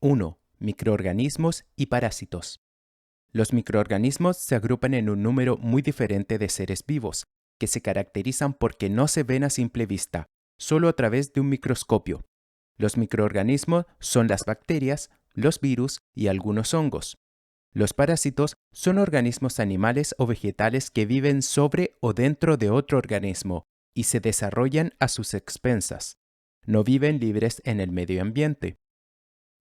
1. Microorganismos y parásitos. Los microorganismos se agrupan en un número muy diferente de seres vivos, que se caracterizan porque no se ven a simple vista, solo a través de un microscopio. Los microorganismos son las bacterias, los virus y algunos hongos. Los parásitos son organismos animales o vegetales que viven sobre o dentro de otro organismo y se desarrollan a sus expensas. No viven libres en el medio ambiente.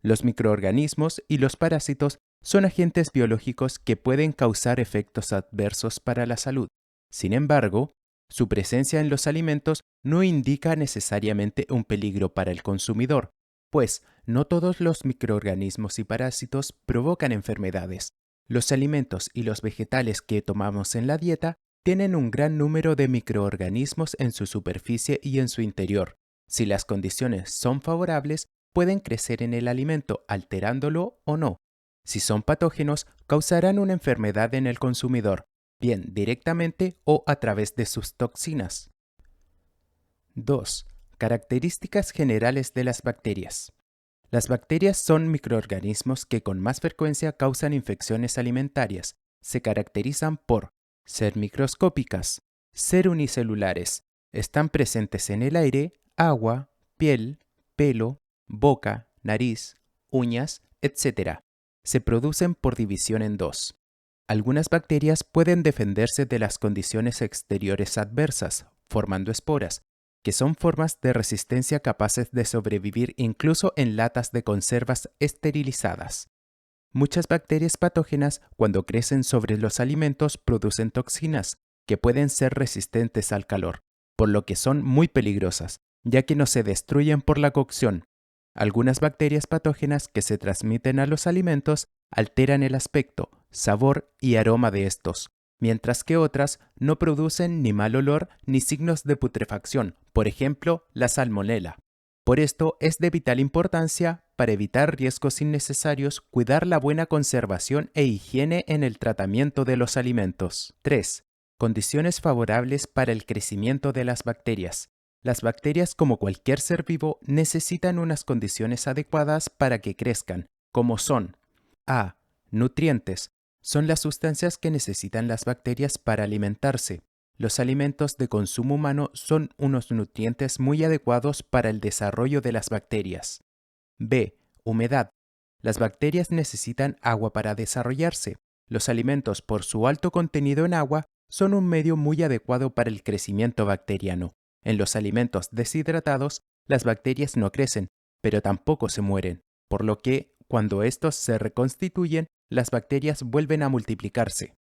Los microorganismos y los parásitos son agentes biológicos que pueden causar efectos adversos para la salud. Sin embargo, su presencia en los alimentos no indica necesariamente un peligro para el consumidor, pues no todos los microorganismos y parásitos provocan enfermedades. Los alimentos y los vegetales que tomamos en la dieta tienen un gran número de microorganismos en su superficie y en su interior. Si las condiciones son favorables, pueden crecer en el alimento alterándolo o no. Si son patógenos, causarán una enfermedad en el consumidor, bien directamente o a través de sus toxinas. 2. Características generales de las bacterias. Las bacterias son microorganismos que con más frecuencia causan infecciones alimentarias. Se caracterizan por ser microscópicas, ser unicelulares, están presentes en el aire, agua, piel, pelo, boca, nariz, uñas, etc. Se producen por división en dos. Algunas bacterias pueden defenderse de las condiciones exteriores adversas, formando esporas, que son formas de resistencia capaces de sobrevivir incluso en latas de conservas esterilizadas. Muchas bacterias patógenas, cuando crecen sobre los alimentos, producen toxinas, que pueden ser resistentes al calor, por lo que son muy peligrosas, ya que no se destruyen por la cocción. Algunas bacterias patógenas que se transmiten a los alimentos alteran el aspecto, sabor y aroma de estos, mientras que otras no producen ni mal olor ni signos de putrefacción, por ejemplo, la salmonela. Por esto es de vital importancia, para evitar riesgos innecesarios, cuidar la buena conservación e higiene en el tratamiento de los alimentos. 3. Condiciones favorables para el crecimiento de las bacterias. Las bacterias, como cualquier ser vivo, necesitan unas condiciones adecuadas para que crezcan, como son: A. Nutrientes. Son las sustancias que necesitan las bacterias para alimentarse. Los alimentos de consumo humano son unos nutrientes muy adecuados para el desarrollo de las bacterias. B. Humedad. Las bacterias necesitan agua para desarrollarse. Los alimentos, por su alto contenido en agua, son un medio muy adecuado para el crecimiento bacteriano. En los alimentos deshidratados, las bacterias no crecen, pero tampoco se mueren, por lo que, cuando estos se reconstituyen, las bacterias vuelven a multiplicarse.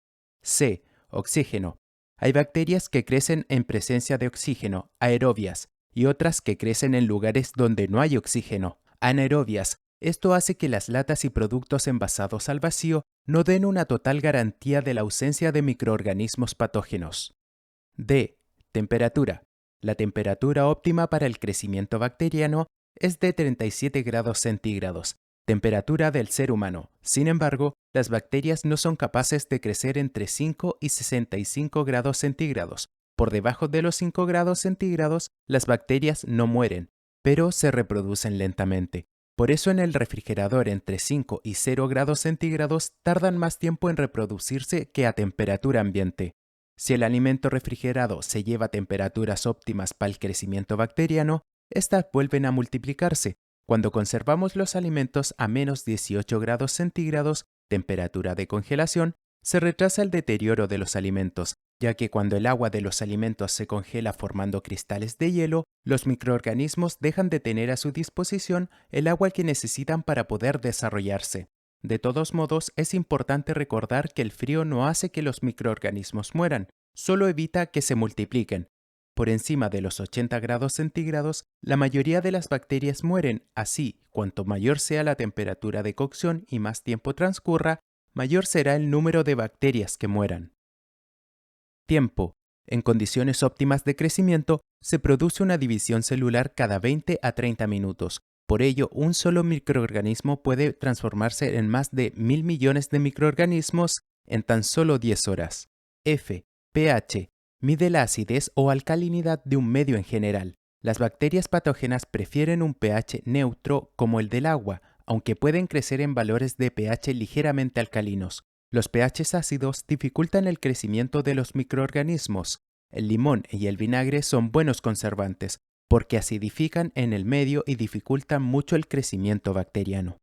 C. Oxígeno. Hay bacterias que crecen en presencia de oxígeno, aerobias, y otras que crecen en lugares donde no hay oxígeno, anaerobias. Esto hace que las latas y productos envasados al vacío no den una total garantía de la ausencia de microorganismos patógenos. D. Temperatura. La temperatura óptima para el crecimiento bacteriano es de 37 grados centígrados, temperatura del ser humano. Sin embargo, las bacterias no son capaces de crecer entre 5 y 65 grados centígrados. Por debajo de los 5 grados centígrados, las bacterias no mueren, pero se reproducen lentamente. Por eso en el refrigerador entre 5 y 0 grados centígrados tardan más tiempo en reproducirse que a temperatura ambiente. Si el alimento refrigerado se lleva a temperaturas óptimas para el crecimiento bacteriano, estas vuelven a multiplicarse. Cuando conservamos los alimentos a menos 18 grados centígrados, temperatura de congelación, se retrasa el deterioro de los alimentos, ya que cuando el agua de los alimentos se congela formando cristales de hielo, los microorganismos dejan de tener a su disposición el agua que necesitan para poder desarrollarse. De todos modos, es importante recordar que el frío no hace que los microorganismos mueran, solo evita que se multipliquen. Por encima de los 80 grados centígrados, la mayoría de las bacterias mueren. Así, cuanto mayor sea la temperatura de cocción y más tiempo transcurra, mayor será el número de bacterias que mueran. Tiempo. En condiciones óptimas de crecimiento, se produce una división celular cada 20 a 30 minutos. Por ello, un solo microorganismo puede transformarse en más de 1.000 millones de microorganismos en tan solo 10 horas. F. pH. Mide la acidez o alcalinidad de un medio en general. Las bacterias patógenas prefieren un pH neutro como el del agua, aunque pueden crecer en valores de pH ligeramente alcalinos. Los pHs ácidos dificultan el crecimiento de los microorganismos. El limón y el vinagre son buenos conservantes, porque acidifican en el medio y dificultan mucho el crecimiento bacteriano.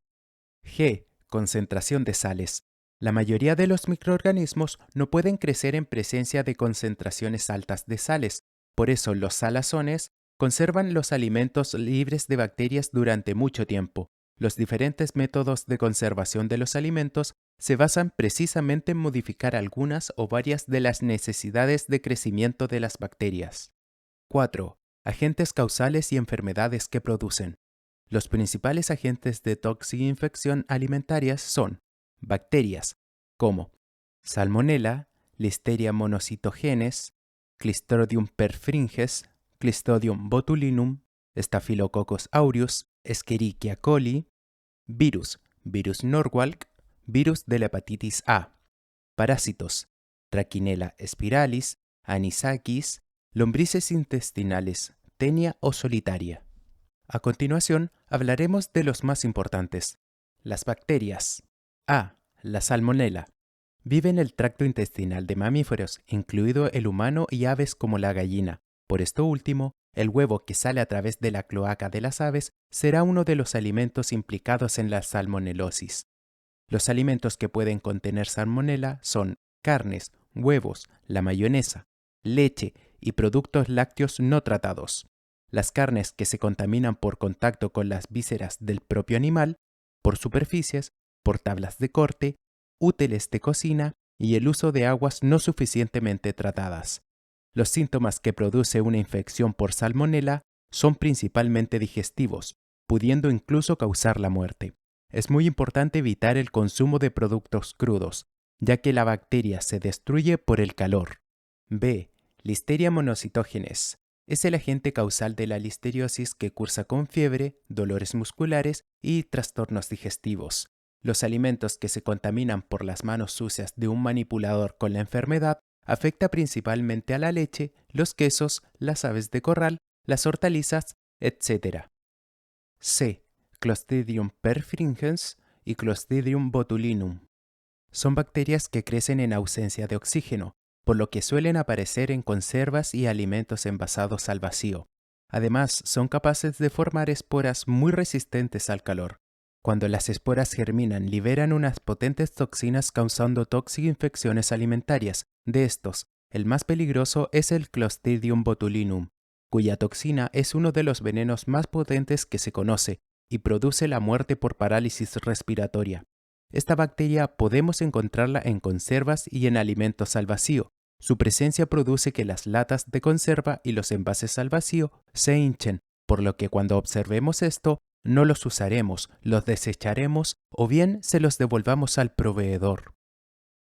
G. Concentración de sales. La mayoría de los microorganismos no pueden crecer en presencia de concentraciones altas de sales, por eso los salazones conservan los alimentos libres de bacterias durante mucho tiempo. Los diferentes métodos de conservación de los alimentos se basan precisamente en modificar algunas o varias de las necesidades de crecimiento de las bacterias. 4. Agentes causales y enfermedades que producen. Los principales agentes de toxiinfección alimentarias son bacterias, como Salmonella, Listeria monocytogenes, Clostridium perfringens, Clostridium botulinum, Staphylococcus aureus, Escherichia coli, virus Norwalk, virus de la hepatitis A, parásitos, Trachinella spiralis, Anisakis, lombrices intestinales, Taenia o solitaria. A continuación, hablaremos de los más importantes. Las bacterias. A. La Salmonella. Vive en el tracto intestinal de mamíferos, incluido el humano y aves como la gallina. Por esto último, el huevo que sale a través de la cloaca de las aves será uno de los alimentos implicados en la salmonelosis. Los alimentos que pueden contener salmonela son carnes, huevos, la mayonesa, leche y productos lácteos no tratados. Las carnes que se contaminan por contacto con las vísceras del propio animal, por superficies, por tablas de corte, útiles de cocina y el uso de aguas no suficientemente tratadas. Los síntomas que produce una infección por salmonela son principalmente digestivos, pudiendo incluso causar la muerte. Es muy importante evitar el consumo de productos crudos, ya que la bacteria se destruye por el calor. B. Listeria monocytogenes. Es el agente causal de la listeriosis que cursa con fiebre, dolores musculares y trastornos digestivos. Los alimentos que se contaminan por las manos sucias de un manipulador con la enfermedad afecta principalmente a la leche, los quesos, las aves de corral, las hortalizas, etc. C. Clostridium perfringens y Clostridium botulinum. Son bacterias que crecen en ausencia de oxígeno, por lo que suelen aparecer en conservas y alimentos envasados al vacío. Además, son capaces de formar esporas muy resistentes al calor. Cuando las esporas germinan, liberan unas potentes toxinas causando toxiinfecciones alimentarias. De estos, el más peligroso es el Clostridium botulinum, cuya toxina es uno de los venenos más potentes que se conoce y produce la muerte por parálisis respiratoria. Esta bacteria podemos encontrarla en conservas y en alimentos al vacío. Su presencia produce que las latas de conserva y los envases al vacío se hinchen, por lo que cuando observemos esto, no los usaremos, los desecharemos o bien se los devolvamos al proveedor.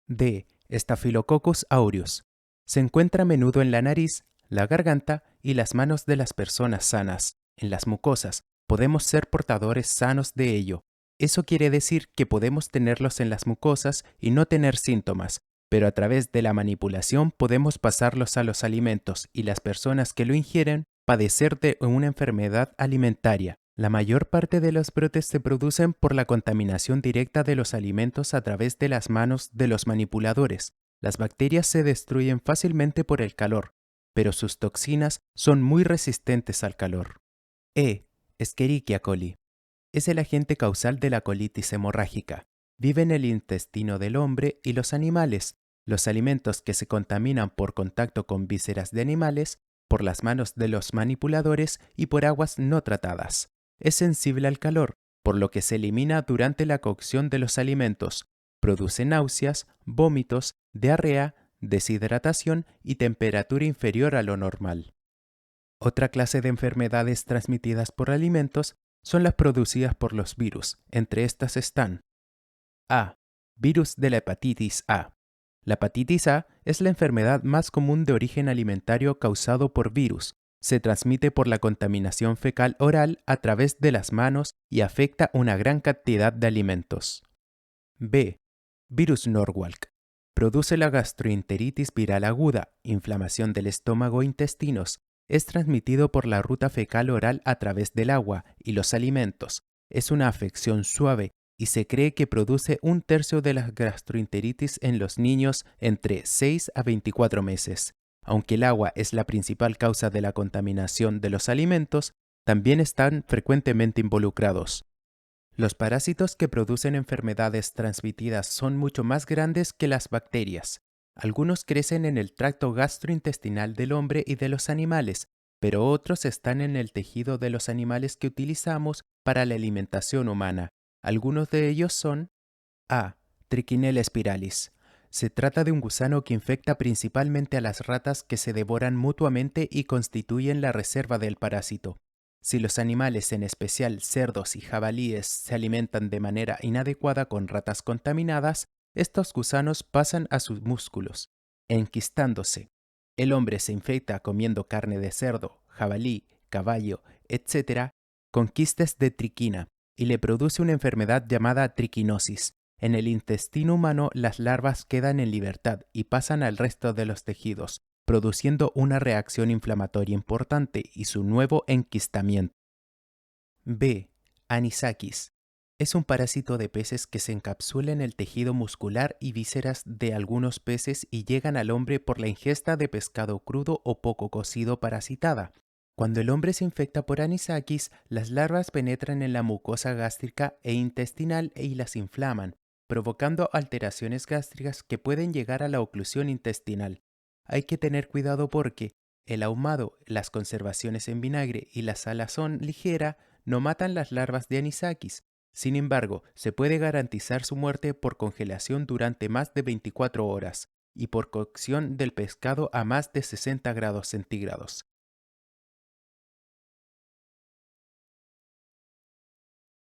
D. Staphylococcus aureus. Se encuentra a menudo en la nariz, la garganta y las manos de las personas sanas. En las mucosas, podemos ser portadores sanos de ello. Eso quiere decir que podemos tenerlos en las mucosas y no tener síntomas, pero a través de la manipulación podemos pasarlos a los alimentos y las personas que lo ingieren padecer de una enfermedad alimentaria. La mayor parte de los brotes se producen por la contaminación directa de los alimentos a través de las manos de los manipuladores. Las bacterias se destruyen fácilmente por el calor, pero sus toxinas son muy resistentes al calor. E. Escherichia coli. Es el agente causal de la colitis hemorrágica. Vive en el intestino del hombre y los animales. Los alimentos que se contaminan por contacto con vísceras de animales, por las manos de los manipuladores y por aguas no tratadas. Es sensible al calor, por lo que se elimina durante la cocción de los alimentos. Produce náuseas, vómitos, diarrea, deshidratación y temperatura inferior a lo normal. Otra clase de enfermedades transmitidas por alimentos son las producidas por los virus. Entre estas están A. Virus de la hepatitis A. La hepatitis A es la enfermedad más común de origen alimentario causado por virus. Se transmite por la contaminación fecal oral a través de las manos y afecta una gran cantidad de alimentos. B. Virus Norwalk. Produce la gastroenteritis viral aguda, inflamación del estómago e intestinos. Es transmitido por la ruta fecal oral a través del agua y los alimentos. Es una afección suave y se cree que produce un tercio de la gastroenteritis en los niños entre 6 a 24 meses. Aunque el agua es la principal causa de la contaminación de los alimentos, también están frecuentemente involucrados. Los parásitos que producen enfermedades transmitidas son mucho más grandes que las bacterias. Algunos crecen en el tracto gastrointestinal del hombre y de los animales, pero otros están en el tejido de los animales que utilizamos para la alimentación humana. Algunos de ellos son A. Trichinella spiralis. Se trata de un gusano que infecta principalmente a las ratas que se devoran mutuamente y constituyen la reserva del parásito. Si los animales, en especial cerdos y jabalíes, se alimentan de manera inadecuada con ratas contaminadas, estos gusanos pasan a sus músculos, enquistándose. El hombre se infecta comiendo carne de cerdo, jabalí, caballo, etc., con quistes de triquina y le produce una enfermedad llamada triquinosis. En el intestino humano, las larvas quedan en libertad y pasan al resto de los tejidos, produciendo una reacción inflamatoria importante y su nuevo enquistamiento. B. Anisakis. Es un parásito de peces que se encapsula en el tejido muscular y vísceras de algunos peces y llegan al hombre por la ingesta de pescado crudo o poco cocido parasitada. Cuando el hombre se infecta por anisakis, las larvas penetran en la mucosa gástrica e intestinal y las inflaman, provocando alteraciones gástricas que pueden llegar a la oclusión intestinal. Hay que tener cuidado porque el ahumado, las conservaciones en vinagre y la salazón ligera no matan las larvas de anisakis. Sin embargo, se puede garantizar su muerte por congelación durante más de 24 horas y por cocción del pescado a más de 60 grados centígrados.